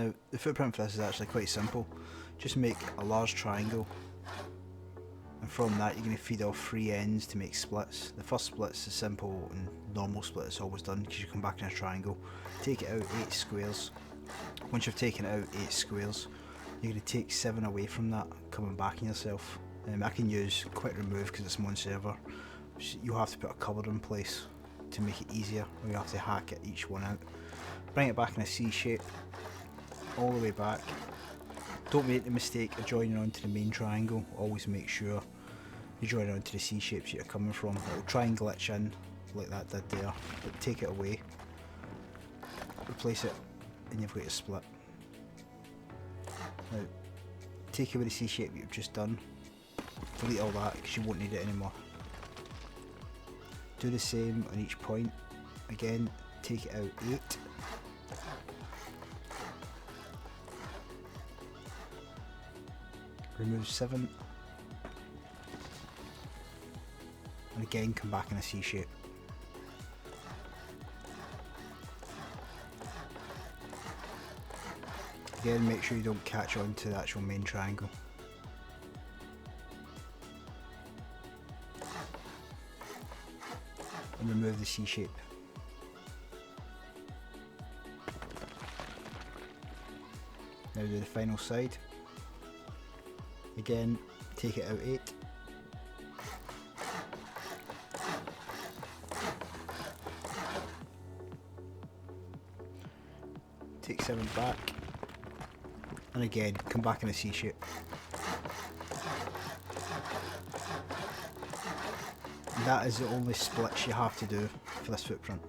Now the footprint for this is actually quite simple. Just make a large triangle, and from that you're going to feed off 3 ends to make splits. The first split is a simple and normal split it's always done, because you come back in a triangle. Take it out 8 squares. Once you've taken out 8 squares, you're going to take 7 away from that, coming back in yourself. I can use quick remove because it's one server. You'll have to put a cupboard in place to make it easier, or you have to hack it each one out. Bring it back in a C shape, all the way back. Don't make the mistake of joining onto the main triangle. Always make sure you join onto the C shapes you're coming from. It'll try and glitch in like that did there, but take it away, replace it, and you've got your split. Now, take away the C shape you've just done, delete all that because you won't need it anymore. Do the same on each point. Again, take it out 8. Remove 7. And again, come back in a C shape. Again, make sure you don't catch on to the actual main triangle. And remove the C shape. Now do the final side. Again, take it out 8. Take 7 back. And again, come back in a C shape. And that is the only splits you have to do for this footprint.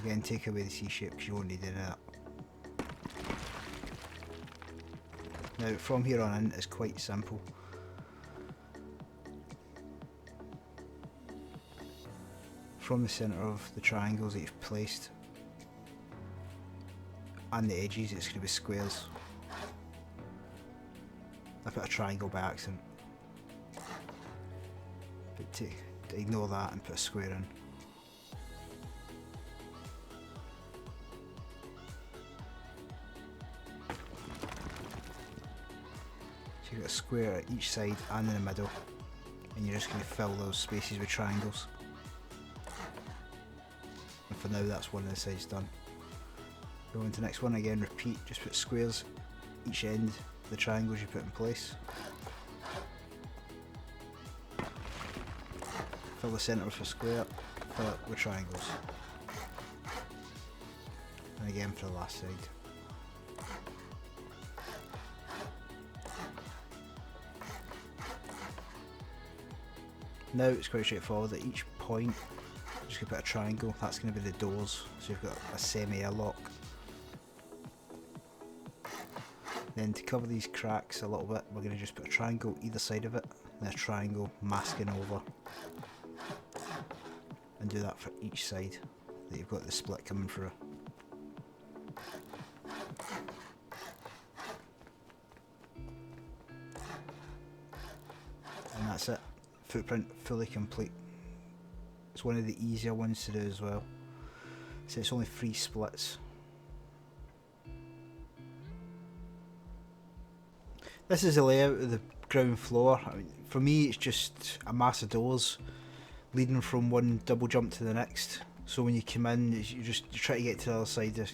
Again, take away the C shape because you won't need any of that. Now from here on in it's quite simple. From the centre of the triangles that you've placed and the edges, it's going to be squares. I put a triangle by accident, but to ignore that and put a square in. So you've got a square at each side and in the middle, and you're just going to fill those spaces with triangles. And for now that's one of the sides done. Go into the next one again, repeat, just put squares each end of the triangles you put in place. Fill the centre with a square, fill it with triangles. And again for the last side. Now it's quite straightforward. At each point, I'm just going to put a triangle. That's going to be the doors, so you've got a semi-airlock. Then to cover these cracks a little bit, we're going to just put a triangle either side of it, and a triangle masking over. And do that for each side that you've got the split coming through. And that's it. Footprint fully complete. It's one of the easier ones to do as well. So it's only 3 splits. This is the layout of the ground floor. I mean, for me it's just a mass of doors leading from one double jump to the next. So when you come in, you try to get to the other side of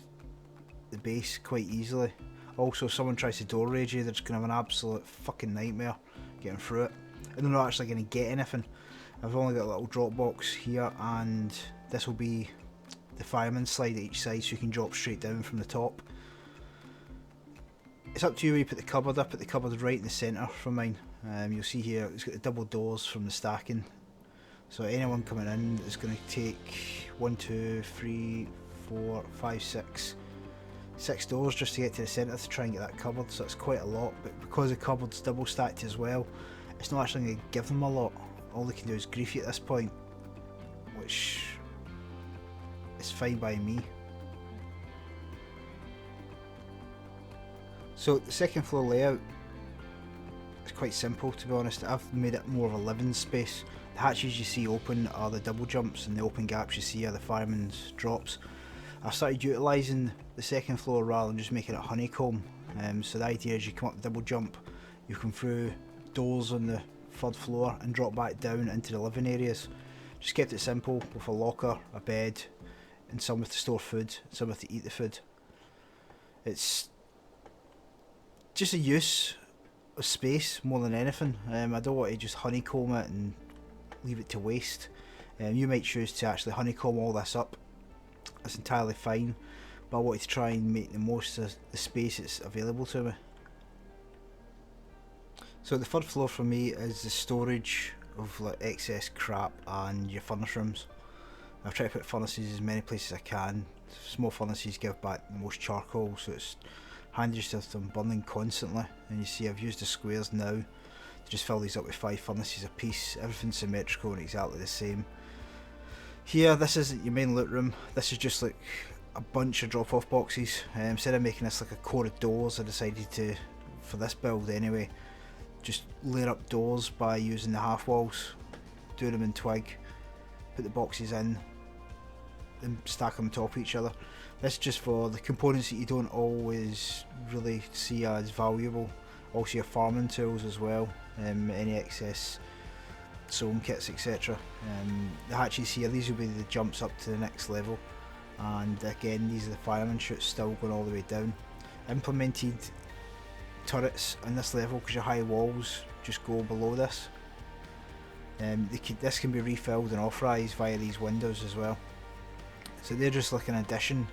the base quite easily. Also, if someone tries to door raid you, they're just going to have an absolute fucking nightmare getting through it. And they're not actually going to get anything. I've only got a little drop box here, and this will be the fireman's slide at each side, so you can drop straight down from the top. It's up to you where you put the cupboard. I put the cupboard right in the centre for mine. You'll see here it's got the double doors from the stacking. So anyone coming in is going to take 1, 2, 3, 4, 5, 6 doors just to get to the centre to try and get that cupboard. So it's quite a lot, but because the cupboard's double stacked as well, it's not actually going to give them a lot. All they can do is grief you at this point, which is fine by me. So the second floor layout is quite simple, to be honest. I've made it more of a living space. The hatches you see open are the double jumps, and the open gaps you see are the fireman's drops. I started utilising the second floor rather than just making it honeycomb. So the idea is you come up the double jump, you come through doors on the third floor and drop back down into the living areas. Just kept it simple with a locker, a bed, and somewhere to store food, somewhere to eat the food. It's just a use of space more than anything. I don't want to just honeycomb it and leave it to waste. You might choose to actually honeycomb all this up. That's entirely fine, but I wanted to try and make the most of the space that's available to me. So the third floor for me is the storage of like excess crap and your furnace rooms. I've tried to put furnaces as many places as I can. Small furnaces give back the most charcoal, so it's handy just to have them burning constantly. And you see I've used the squares now to just fill these up with 5 furnaces a piece. Everything's symmetrical and exactly the same. Here, this isn't your main loot room. This is just like a bunch of drop-off boxes. Instead of making this like a core of doors, I decided to, for this build anyway, just layer up doors by using the half walls, do them in twig, put the boxes in, and stack them on top of each other. This is just for the components that you don't always really see as valuable. Also your farming tools as well, any excess sewing kits, etc. The hatches here, these will be the jumps up to the next level, and again these are the fireman chutes still going all the way down. Implemented turrets on this level because your high walls just go below this. This can be refilled and authorised via these windows as well. So they're just like an addition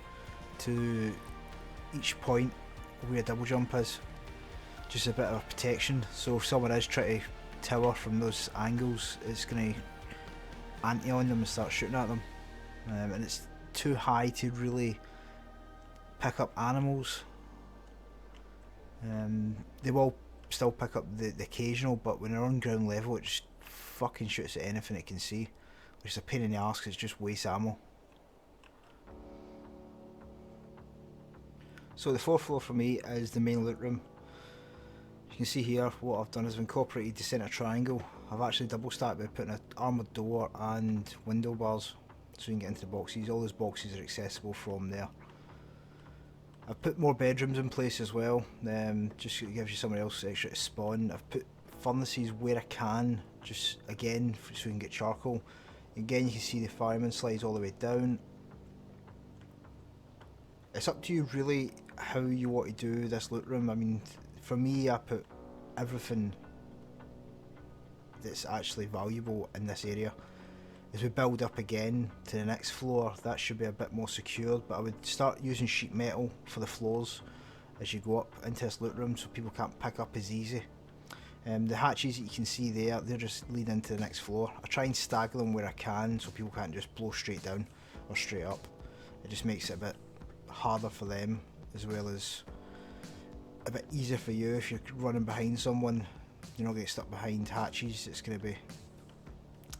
to each point where a double jump is. Just a bit of protection, so if someone is trying to tower from those angles, it's going to anti on them and start shooting at them. And it's too high to really pick up animals. They will still pick up the occasional, but when they're on ground level it just fucking shoots at anything it can see, which is a pain in the arse because it's just waste ammo. So the fourth floor for me is the main loot room. You can see here what I've done is I've incorporated the centre triangle. I've actually double stacked by putting an armoured door and window bars so you can get into the boxes. All those boxes are accessible from there. I've put more bedrooms in place as well, just gives you somewhere else extra to spawn. I've put furnaces where I can, just again so we can get charcoal. Again you can see the fireman slides all the way down. It's up to you really how you want to do this loot room. I mean, for me I put everything that's actually valuable in this area. As we build up again to the next floor, that should be a bit more secured, but I would start using sheet metal for the floors as you go up into this loot room so people can't pick up as easy. The hatches that you can see there, they're just leading into the next floor. I try and stagger them where I can so people can't just blow straight down or straight up. It just makes it a bit harder for them, as well as a bit easier for you. If you're running behind someone, you're not going to get stuck behind hatches. It's going to be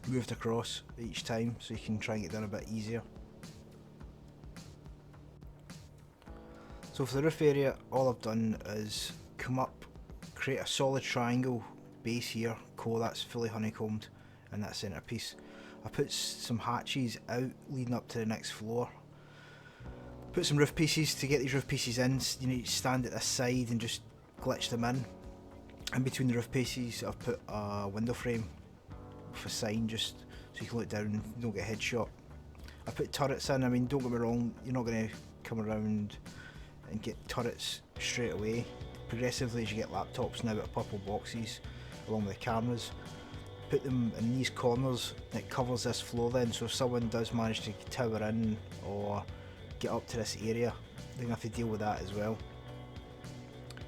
moved across each time, so you can try and get done a bit easier. So for the roof area, all I've done is come up, create a solid triangle base here, core that's fully honeycombed, and that centre piece. I put some hatches out leading up to the next floor. Put some roof pieces. To get these roof pieces in, you need to stand at this side and just glitch them in. In between the roof pieces I've put a window frame with a sign just so you can look down and you don't get a headshot. I put turrets in. I mean, don't get me wrong, you're not going to come around and get turrets straight away. Progressively as you get laptops now at purple boxes along with the cameras, put them in these corners and it covers this floor then, so if someone does manage to tower in or get up to this area, they're going to have to deal with that as well.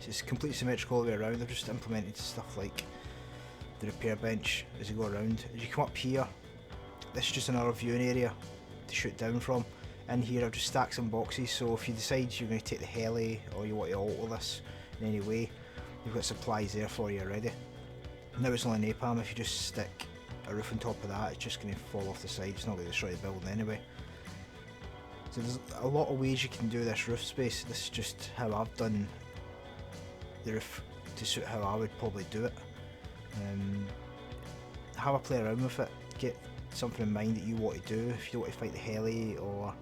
So it's completely symmetrical all the way around. They've just implemented stuff like the repair bench as you go around. As you come up here, this is just another viewing area to shoot down from. In here I've just stacked some boxes, so if you decide you're going to take the heli or you want to alter this in any way, you've got supplies there for you already. Now it's only napalm. If you just stick a roof on top of that, it's just going to fall off the side. It's not going to destroy the building anyway. So there's a lot of ways you can do this roof space. This is just how I've done the roof to suit how I would probably do it. Have a play around with it, get something in mind that you want to do. If you want to fight the heli or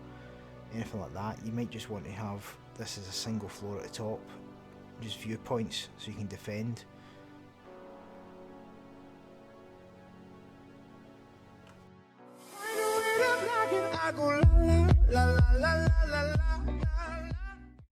anything like that. You might just want to have this as a single floor at the top, just viewpoints so you can defend. I go la la la la la la la la.